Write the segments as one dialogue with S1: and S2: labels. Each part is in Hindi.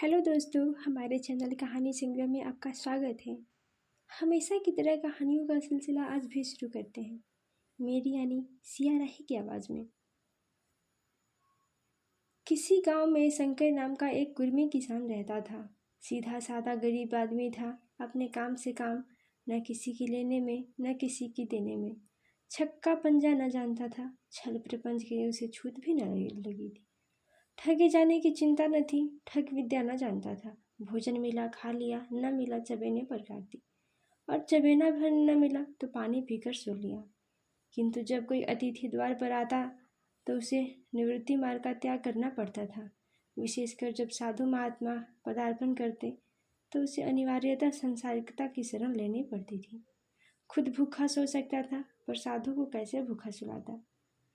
S1: हेलो दोस्तों, हमारे चैनल कहानी संग्रह में आपका स्वागत है। हमेशा की तरह कहानियों का सिलसिला आज भी शुरू करते हैं, मेरी यानी सिया राही की आवाज़ में। किसी गांव में शंकर नाम का एक कुर्मी किसान रहता था। सीधा साधा गरीब आदमी था, अपने काम से काम, न किसी की लेने में न किसी की देने में। छक्का पंजा न जानता था, छल प्रपंच की उसे छूत भी न लगी थी। ठगे जाने की चिंता न थी, ठग विद्या न जानता था। भोजन मिला खा लिया, न मिला चबेने पर काट दी, और चबेना भर न मिला तो पानी पीकर सो लिया। किंतु जब कोई अतिथि द्वार पर आता तो उसे निवृत्ति मार्ग का त्याग करना पड़ता था। विशेषकर जब साधु महात्मा पदार्पण करते तो उसे अनिवार्यतः संसारिकता की शरण लेनी पड़ती थी। खुद भूखा सो सकता था, पर साधु को कैसे भूखा सुलाता?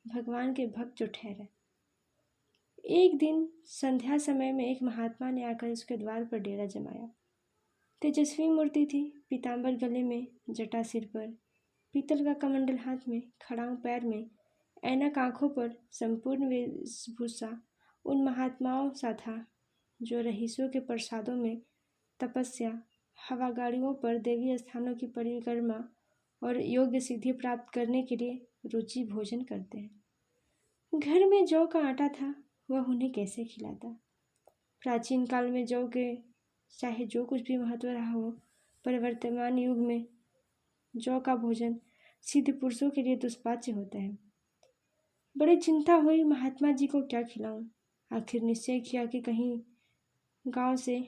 S1: भगवान के भक्त जो ठहरे। एक दिन संध्या समय में एक महात्मा ने आकर उसके द्वार पर डेरा जमाया। तेजस्वी मूर्ति थी, पीतांबर गले में, जटा सिर पर, पीतल का कमंडल हाथ में, खड़ाऊं पैर में, ऐनक आंखों पर, संपूर्ण वेशभूषा उन महात्माओं सा था जो रईसों के प्रसादों में तपस्या, हवा गाड़ियों पर देवी स्थानों की परिक्रमा और योग्य सिद्धि प्राप्त करने के लिए रुचि भोजन करते हैं। घर में जौ का आटा था, वह उन्हें कैसे खिलाता? प्राचीन काल में जौ के चाहे जो कुछ भी महत्व रहा हो, पर वर्तमान युग में जौ का भोजन सिद्ध पुरुषों के लिए दुष्पाच्य होता है। बड़ी चिंता हुई, महात्मा जी को क्या खिलाऊं? आखिर निश्चय किया कि कहीं गांव से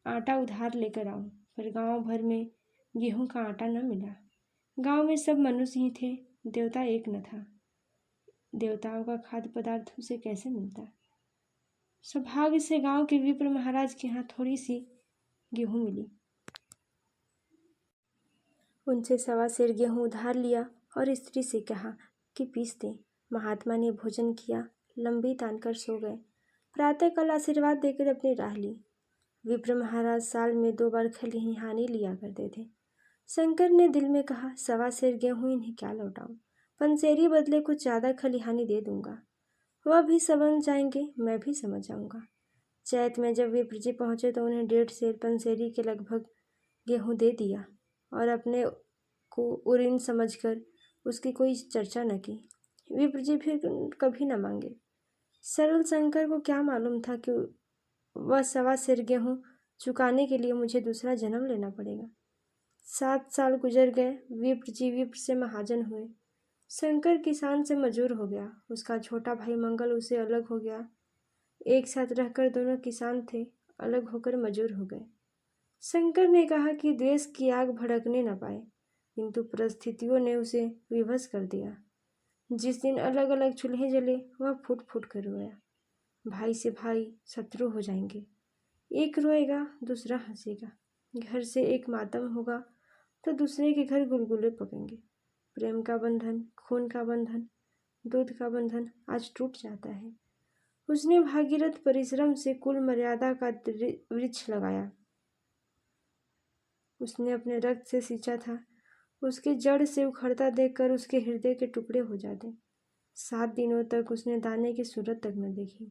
S1: आटा उधार लेकर आऊं, पर गांव भर में गेहूं का आटा न मिला। गांव में सब मनुष्य ही थे, देवता एक न था। देवताओं का खाद्य पदार्थ उसे कैसे मिलता? सौभाग्य से गांव के विप्र महाराज के यहाँ थोड़ी सी गेहूं मिली। उनसे 1.25 सेर गेहूं उधार लिया और स्त्री से कहा कि पीस दे। महात्मा ने भोजन किया, लंबी तानकर सो गए। प्रातःकाल आशीर्वाद देकर अपनी राह ली। विप्र महाराज साल में 2 बार खलिहानी लिया करते थे। शंकर ने दिल में कहा, 1.25 सेर गेहूं इन्हें क्या लौटाऊं? पंसेरी बदले कुछ ज़्यादा खलिहानी दे दूंगा। वह भी समझ जाएंगे, मैं भी समझ जाऊंगा। चैत में जब विप्र जी पहुंचे तो उन्हें 1.5 सेर पंसेरी के लगभग गेहूं दे दिया और अपने को उरीन समझकर उसकी कोई चर्चा न की। विप्र जी फिर कभी न मांगे। सरल शंकर को क्या मालूम था कि वह 1.25 सेर गेहूं चुकाने के लिए मुझे दूसरा जन्म लेना पड़ेगा। 7 साल गुजर गए। विप्र जी विप्र से महाजन हुए। शंकर किसान से मजूर हो गया। उसका छोटा भाई मंगल उससे अलग हो गया। एक साथ रहकर दोनों किसान थे, अलग होकर मजूर हो गए। शंकर ने कहा कि द्वेष की आग भड़कने न पाए, किंतु परिस्थितियों ने उसे विवश कर दिया। जिस दिन अलग अलग चूल्हे जले, वह फूट फूट कर रोया। भाई से भाई शत्रु हो जाएंगे। एक रोएगा, दूसरा हंसेगा। घर से एक मातम होगा तो दूसरे के घर गुलगुले पकेंगे। प्रेम का बंधन, खून का बंधन, दूध का बंधन आज टूट जाता है। उसने भागीरथ परिश्रम से कुल मर्यादा का वृक्ष लगाया। उसने अपने रक्त से सींचा था, उसके जड़ से उखड़ता देखकर उसके हृदय के टुकड़े हो जाते। 7 दिनों तक उसने दाने की सूरत तक न देखी।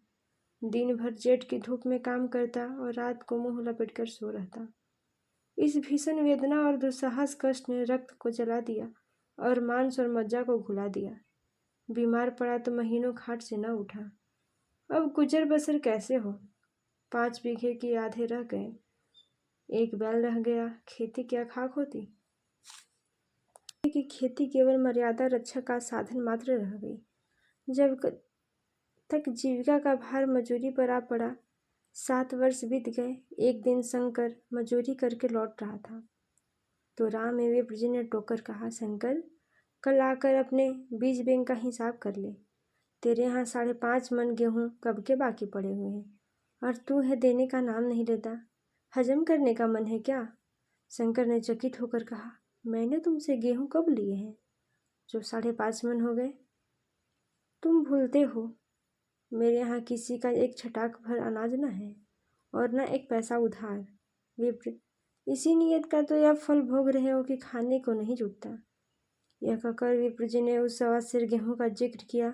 S1: दिन भर जेठ की धूप में काम करता और रात को मुंह लपेटकर सो रहता। इस भीषण वेदना और दुस्साहस कष्ट ने रक्त को जला दिया और मांस और मज्जा को घुला दिया। बीमार पड़ा तो महीनों खाट से न उठा। अब गुजर बसर कैसे हो? 5 बीघे की आधे रह गए। एक बैल रह गया, खेती क्या खाक होती? कि खेती केवल मर्यादा रक्षा का साधन मात्र रह गई। जब तक जीविका का भार मजूरी पर आ पड़ा। 7 वर्ष बीत गए। एक दिन शंकर मजूरी करके लौट रहा था तो राम में विप्र जी ने टोकर कहा, शंकर, कल आकर अपने बीज बैंक का हिसाब कर ले। तेरे यहाँ 5.5 मन गेहूँ कब के बाकी पड़े हुए हैं और तू है देने का नाम नहीं लेता। हजम करने का मन है क्या? शंकर ने चकित होकर कहा, मैंने तुमसे गेहूँ कब लिए हैं जो 5.5 मन हो गए? तुम भूलते हो, मेरे यहाँ किसी का एक छटाक भर अनाज न है और न एक पैसा उधार। विप्र, इसी नियत का तो यह फल भोग रहे हो कि खाने को नहीं जुटता। यह कहकर विप्र जी ने उस 1.25 सेर गेहूँ का जिक्र किया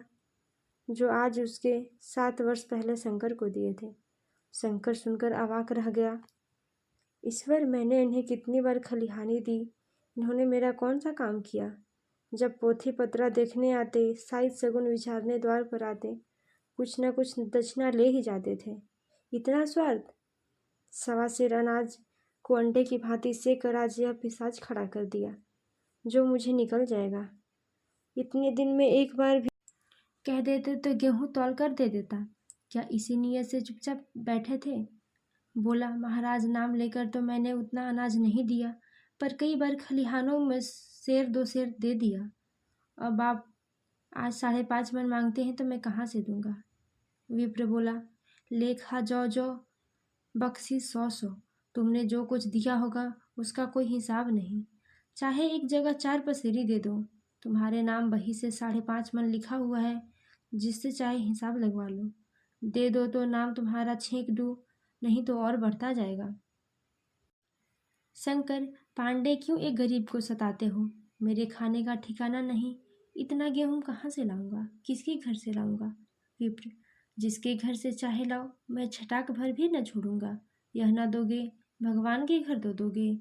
S1: जो आज उसके 7 वर्ष पहले शंकर को दिए थे। शंकर सुनकर अवाक रह गया। ईश्वर, मैंने इन्हें कितनी बार खलिहानी दी, इन्होंने मेरा कौन सा काम किया। जब पोथी पत्रा देखने आते, शायद सगुन विचारने द्वार पर आते, कुछ न कुछ दक्षिणा ले ही जाते थे। इतना स्वार्थ। 1.25 सेर अनाज को अंडे की भांति सेक कर आज यह पिशाच खड़ा कर दिया, जो मुझे निकल जाएगा। इतने दिन में एक बार भी कह देते तो गेहूं तौल कर दे देता। क्या इसी नीयत से चुपचाप बैठे थे? बोला, महाराज, नाम लेकर तो मैंने उतना अनाज नहीं दिया, पर कई बार खलिहानों में 1 सेर 2 सेर दे दिया। अब आप आज 5.5 मन मांगते हैं तो मैं कहाँ से दूंगा। विप्र बोला, लेखा जौ जौ बख्शी 100 तुमने जो कुछ दिया होगा उसका कोई हिसाब नहीं। चाहे एक जगह 4 पसेरी दे दो, तुम्हारे नाम बही से 5.5 मन लिखा हुआ है, जिससे चाहे हिसाब लगवा लो। दे दो तो नाम तुम्हारा छींक दूँ, नहीं तो और बढ़ता जाएगा। शंकर, पांडे, क्यों एक गरीब को सताते हो? मेरे खाने का ठिकाना नहीं, इतना गेहूं कहाँ से लाऊंगा, किसके घर से लाऊंगा? विप्र, जिसके घर से चाहे लाओ, मैं छटाक भर भी न छोड़ूंगा। यह न दोगे, भगवान के घर तो दोगे।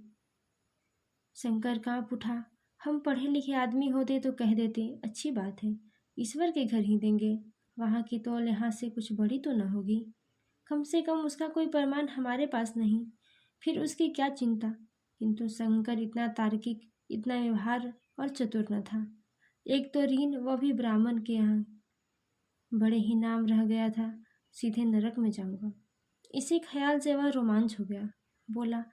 S1: शंकर कांप उठा। हम पढ़े लिखे आदमी होते तो कह देते, अच्छी बात है, ईश्वर के घर ही देंगे। वहाँ की तौल यहाँ से कुछ बड़ी तो न होगी। कम से कम उसका कोई प्रमाण हमारे पास नहीं, फिर उसकी क्या चिंता। किंतु शंकर इतना तार्किक, इतना व्यवहार और चतुर न था। एक तो ऋण, वह भी ब्राह्मण के यहाँ, बड़े ही नाम रह गया था, सीधे नरक में जाऊंगा। इसी ख्याल से वह रोमांच हो गया। बोला,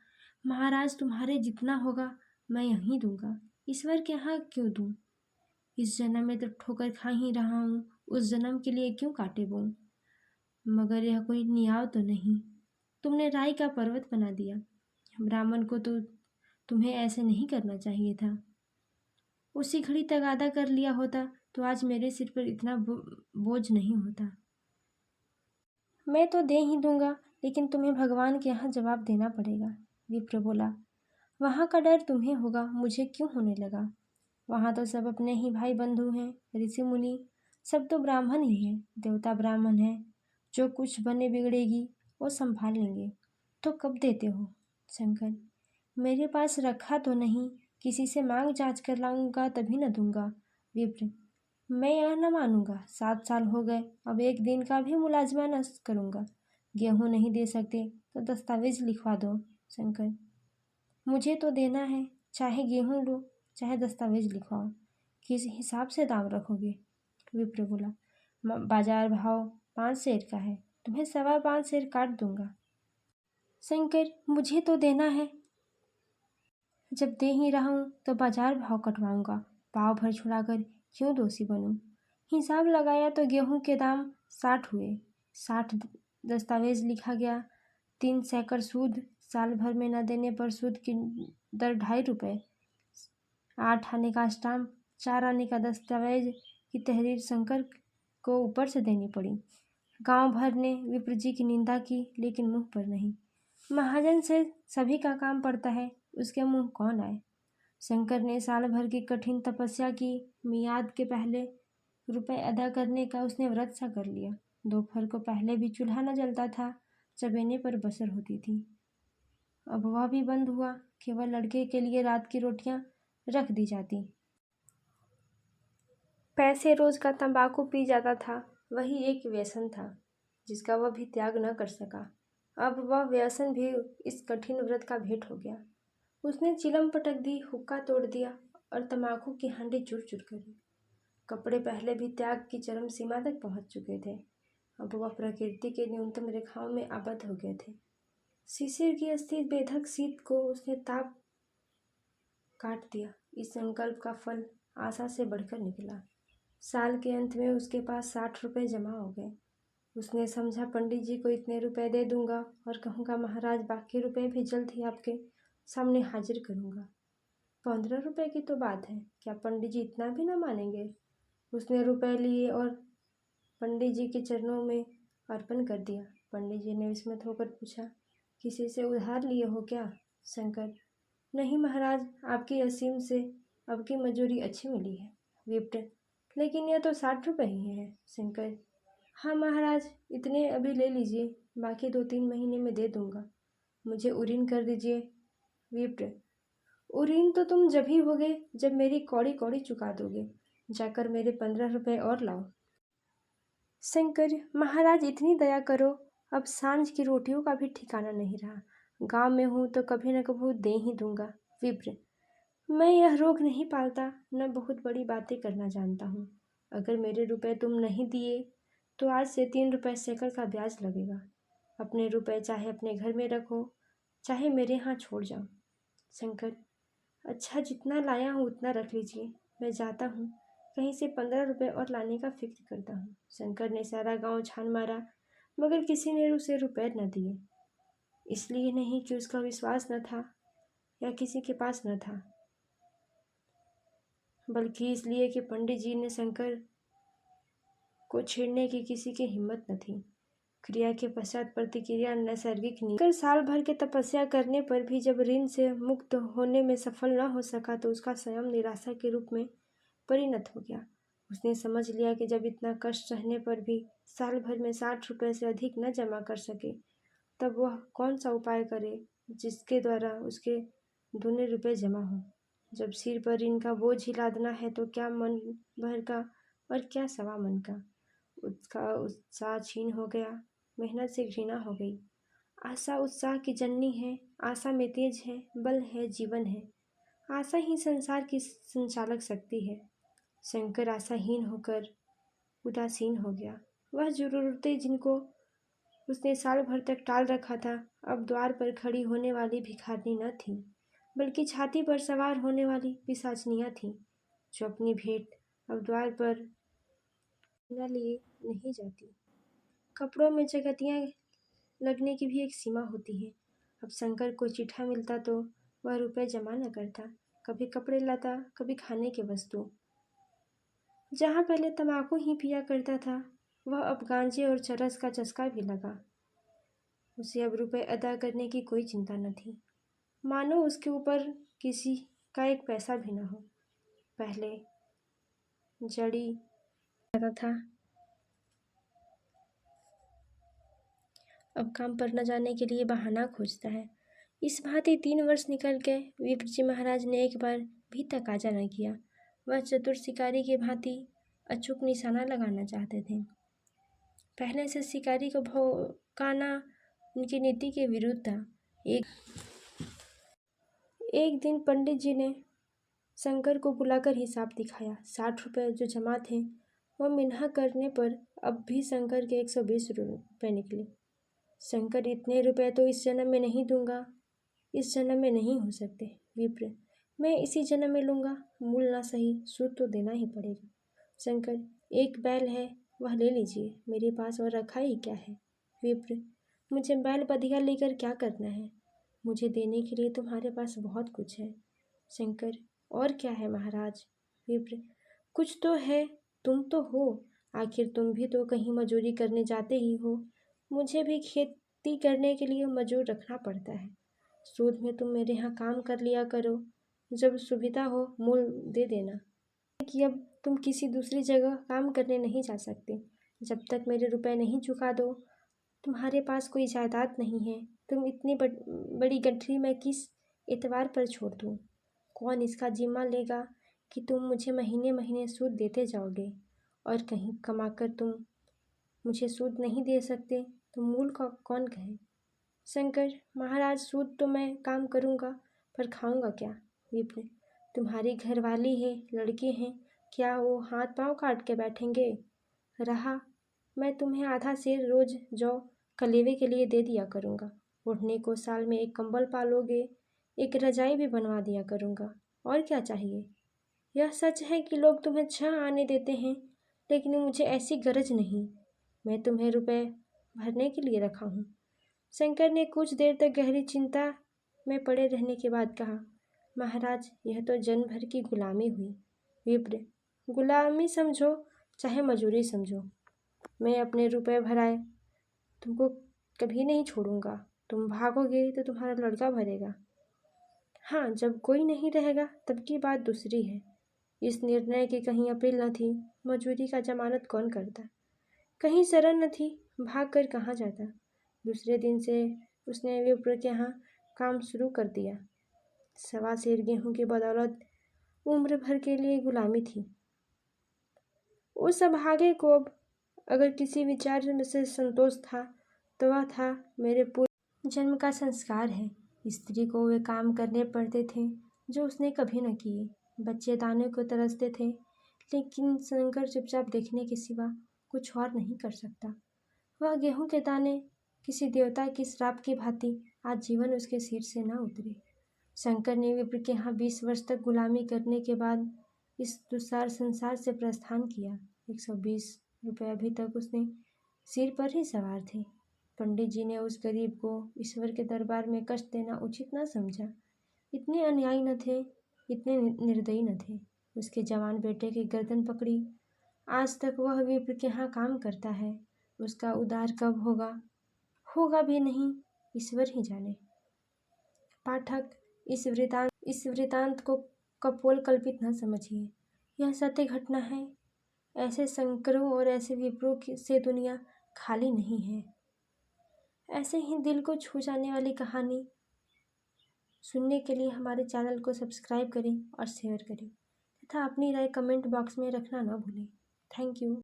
S1: महाराज, तुम्हारे जितना होगा मैं यहीं दूंगा, ईश्वर के यहाँ क्यों दूं? इस जन्म में तो ठोकर खा ही रहा हूँ, उस जन्म के लिए क्यों कांटे बोऊं? मगर यह कोई न्याय तो नहीं। तुमने राई का पर्वत बना दिया। ब्राह्मण को तो तुम्हें ऐसे नहीं करना चाहिए था। उसी घड़ी तगादा कर लिया होता तो आज मेरे सिर पर इतना बोझ नहीं होता। मैं तो दे ही दूंगा, लेकिन तुम्हें भगवान के यहाँ जवाब देना पड़ेगा। विप्र बोला, वहाँ का डर तुम्हें होगा, मुझे क्यों होने लगा? वहाँ तो सब अपने ही भाई बंधु हैं, ऋषि मुनि सब तो ब्राह्मण ही हैं, देवता ब्राह्मण हैं। जो कुछ बने बिगड़ेगी वो संभाल लेंगे। तो कब देते हो? शंकर, मेरे पास रखा तो नहीं, किसी से मांग जांच कर लाऊंगा तभी न दूंगा। विप्र, मैं यह न मानूंगा। 7 साल हो गए, अब एक दिन का भी मुलाजमा न करूंगा। गेहूं नहीं दे सकते तो दस्तावेज लिखवा दो। शंकर, मुझे तो देना है, चाहे गेहूं लो, चाहे दस्तावेज लिखवाओ। किस हिसाब से दाम रखोगे? विप्र बोला, बाजार भाव 5 सेर का है, तुम्हें 5.25 सेर काट दूंगा। शंकर, मुझे तो देना है, जब दे ही रहा हूँ तो बाजार भाव कटवाऊंगा। पाव भर छुड़ाकर क्यों दोषी बनूं? हिसाब लगाया तो गेहूं के दाम 60 हुए। 60 दस्तावेज लिखा गया। 3 सैकड़ सूद, साल भर में न देने पर सूद की दर 2.5 रुपये। 8 आने का स्टाम्प, 4 आने का दस्तावेज की तहरीर शंकर को ऊपर से देनी पड़ी। गांव भर ने विप्र जी की निंदा की, लेकिन मुंह पर नहीं। महाजन से सभी का काम पड़ता है, उसके मुंह कौन आए? शंकर ने साल भर की कठिन तपस्या की, मियाद के पहले रुपए अदा करने का उसने व्रत सा कर लिया। दोपहर को पहले भी चूल्हा न जलता था, चबेने पर बसर होती थी। अब वह भी बंद हुआ, केवल लड़के के लिए रात की रोटियां रख दी जाती। पैसे रोज का तंबाकू पी जाता था, वही एक व्यसन था जिसका वह भी त्याग न कर सका। अब वह व्यसन भी इस कठिन व्रत का भेंट हो गया। उसने चिलम पटक दी, हुक्का तोड़ दिया और तंबाकू की हांडी चूर चूर करी। कपड़े पहले भी त्याग की चरम सीमा तक पहुंच चुके थे, अब वह प्रकृति के न्यूनतम रेखाओं में आबद्ध हो गए थे। शिशिर की अस्थिर बेधक शीत को उसने ताप काट दिया। इस संकल्प का फल आशा से बढ़कर निकला। साल के अंत में उसके पास 60 रुपये जमा हो गए। उसने समझा, पंडित जी को इतने रुपए दे दूंगा और कहूँगा, महाराज, बाकी रुपए भी जल्द ही आपके सामने हाजिर करूँगा। 15 रुपए की तो बात है, क्या पंडित जी इतना भी ना मानेंगे? उसने रुपए लिए और पंडित जी के चरणों में अर्पण कर दिया। पंडित जी ने विस्मित होकर पूछा, किसी से उधार लिए हो क्या? शंकर, नहीं महाराज, आपकी असीम से अब की मजूरी अच्छी मिली है। विप्र, लेकिन यह तो 60 रुपए ही है। शंकर, हाँ महाराज, इतने अभी ले लीजिए, बाकी 2-3 महीने में दे दूंगा। मुझे उरीन कर दीजिए। विप्र, उरीन तो तुम जब ही होगे जब मेरी कौड़ी कौड़ी चुका दोगे। जाकर मेरे 15 रुपए और लाओ। शंकर, महाराज इतनी दया करो, अब सांझ की रोटियों का भी ठिकाना नहीं रहा। गांव में हूँ तो कभी न कभी दे ही दूंगा। विप्र, मैं यह रोग नहीं पालता, न बहुत बड़ी बातें करना जानता हूँ। अगर मेरे रुपए तुम नहीं दिए तो आज से 3 रुपए सैकड़ का ब्याज लगेगा। अपने रुपए चाहे अपने घर में रखो, चाहे मेरे यहाँ छोड़ जाओ। शंकर, अच्छा जितना लाया हूँ उतना रख लीजिए, मैं जाता हूँ। कहीं से 15 रुपए और लाने का फिक्र करता हूँ। शंकर ने सारा गांव छान मारा, मगर किसी ने उसे रुपए न दिए। इसलिए नहीं कि उसका विश्वास न था या किसी के पास न था, बल्कि इसलिए कि पंडित जी ने शंकर को छेड़ने की किसी की हिम्मत न थी। क्रिया के पश्चात प्रतिक्रिया नैसर्गिक नहीं। कर साल भर के तपस्या करने पर भी जब ऋण से मुक्त होने में सफल न हो सका तो उसका स्वयं निराशा के रूप में परिणत हो गया। उसने समझ लिया कि जब इतना कष्ट सहने पर भी साल भर में 60 रुपए से अधिक न जमा कर सके, तब वह कौन सा उपाय करे जिसके द्वारा उसके दूने रुपए जमा हो। जब सिर पर ऋण का बोझ ही लादना है तो क्या मन भर का और क्या सवा मन का। उसका उत्साह छीन हो गया, मेहनत से घृणा हो गई। आशा उत्साह की जननी है, आशा में तेज है, बल है, जीवन है। आशा ही संसार की संचालक शक्ति है। शंकर आशाहीन होकर उदासीन हो गया। वह जरूरतें जिनको उसने साल भर तक टाल रखा था, अब द्वार पर खड़ी होने वाली भिखारिनी न थी, बल्कि छाती पर सवार होने वाली पिशाचनियाँ थीं, जो अपनी भेंट अब द्वार पर न लिए नहीं जाती। कपड़ों में जगतियाँ लगने की भी एक सीमा होती है। अब शंकर को चिट्ठा मिलता तो वह रुपए जमा न करता, कभी कपड़े लाता, कभी खाने की वस्तु। जहाँ पहले तम्बाकू ही पिया करता था, वह अब गांजे और चरस का चस्का भी लगा। उसे अब रुपए अदा करने की कोई चिंता न थी, मानो उसके ऊपर किसी का एक पैसा भी न हो। पहले जड़ी जाता था, अब काम पर न जाने के लिए बहाना खोजता है। इस भांति 3 वर्ष निकल गए। विप्र जी महाराज ने एक बार भी तकाजा न किया। वह चतुर शिकारी की भांति अचूक निशाना लगाना चाहते थे। पहले से शिकारी को भौंकाना उनकी नीति के विरुद्ध था। एक दिन पंडित जी ने शंकर को बुलाकर हिसाब दिखाया। 60 रुपए जो जमा थे वह मिन्हा करने पर अब भी शंकर के 120 रुपए निकले। शंकर, इतने रुपए तो इस जन्म में नहीं दूंगा, इस जन्म में नहीं हो सकते। विप्र, मैं इसी जन्म में लूंगा, मूल ना सही सूद तो देना ही पड़ेगा। शंकर, एक बैल है वह ले लीजिए, मेरे पास और रखा ही क्या है। विप्र, मुझे बैल बधिया लेकर क्या करना है, मुझे देने के लिए तुम्हारे पास बहुत कुछ है। शंकर, और क्या है महाराज। विप्र, कुछ तो है, तुम तो हो, आखिर तुम भी तो कहीं मजूरी करने जाते ही हो। मुझे भी खेती करने के लिए मजूर रखना पड़ता है। सूद में तुम मेरे यहाँ काम कर लिया करो, जब सुविधा हो मूल दे देना। कि अब तुम किसी दूसरी जगह काम करने नहीं जा सकते। जब तक मेरे रुपए नहीं चुका दो, तुम्हारे पास कोई जायदाद नहीं है। तुम इतनी बड़ी गठरी मैं किस एतबार पर छोड़ दूँ। कौन इसका जिम्मा लेगा कि तुम मुझे महीने महीने सूद देते जाओगे, और कहीं कमाकर तुम मुझे सूद नहीं दे सकते तो मूल का कौन कहे। शंकर, महाराज, सूद तो मैं काम करूँगा, पर खाऊंगा क्या। विप्र, तुम्हारी घरवाली है, लड़के हैं, क्या वो हाथ पांव काट के बैठेंगे। रहा, मैं तुम्हें आधा सेर रोज जौ कलेवे के लिए दे दिया करूँगा। ओढ़ने को साल में एक कंबल पालोगे, एक रजाई भी बनवा दिया करूँगा, और क्या चाहिए। यह सच है कि लोग तुम्हें 6 आने देते हैं, लेकिन मुझे ऐसी गरज नहीं। मैं तुम्हें रुपए भरने के लिए रखा हूँ। शंकर ने कुछ देर तक गहरी चिंता में पड़े रहने के बाद कहा, महाराज, यह तो जन्म भर की गुलामी हुई। विप्र, गुलामी समझो चाहे मजूरी समझो, मैं अपने रुपए भराए तुमको कभी नहीं छोड़ूंगा। तुम भागोगे तो तुम्हारा लड़का भरेगा। हाँ, जब कोई नहीं रहेगा तब की बात दूसरी है। इस निर्णय की कहीं अपील न थी। मजूरी का जमानत कौन करता, कहीं शरण न थी, भाग कर कहाँ जाता। दूसरे दिन से उसने विप्र के यहाँ काम शुरू कर दिया। 1.25 सेर गेहूं की बदौलत उम्र भर के लिए गुलामी थी। उस अभागे को अब अगर किसी विचार में से संतोष था तो वह था मेरे पूर्व जन्म का संस्कार है। स्त्री को वे काम करने पड़ते थे जो उसने कभी न किए। बच्चे दाने को तरसते थे, लेकिन शंकर चुपचाप देखने के सिवा कुछ और नहीं कर सकता। वह गेहूं के दाने किसी देवता की श्राप की भांति आज जीवन उसके सिर से न उतरे। शंकर ने विप्र के यहाँ 20 वर्ष तक गुलामी करने के बाद इस दुस्सार संसार से प्रस्थान किया। 120 रुपये अभी तक उसने सिर पर ही सवार थे। पंडित जी ने उस गरीब को ईश्वर के दरबार में कष्ट देना उचित न समझा। इतने अन्यायी न थे, इतने निर्दयी न थे। उसके जवान बेटे की गर्दन पकड़ी। आज तक वह विप्र के यहाँ काम करता है। उसका उद्धार कब होगा, होगा भी नहीं, ईश्वर ही जाने। पाठक, इस वृतांत को कपोल कल्पित न समझिए। यह सत्य घटना है। ऐसे शंकरों और ऐसे विप्रों से दुनिया खाली नहीं है। ऐसे ही दिल को छू जाने वाली कहानी सुनने के लिए हमारे चैनल को सब्सक्राइब करें और शेयर करें तथा अपनी राय कमेंट बॉक्स में रखना न भूलें। Thank you.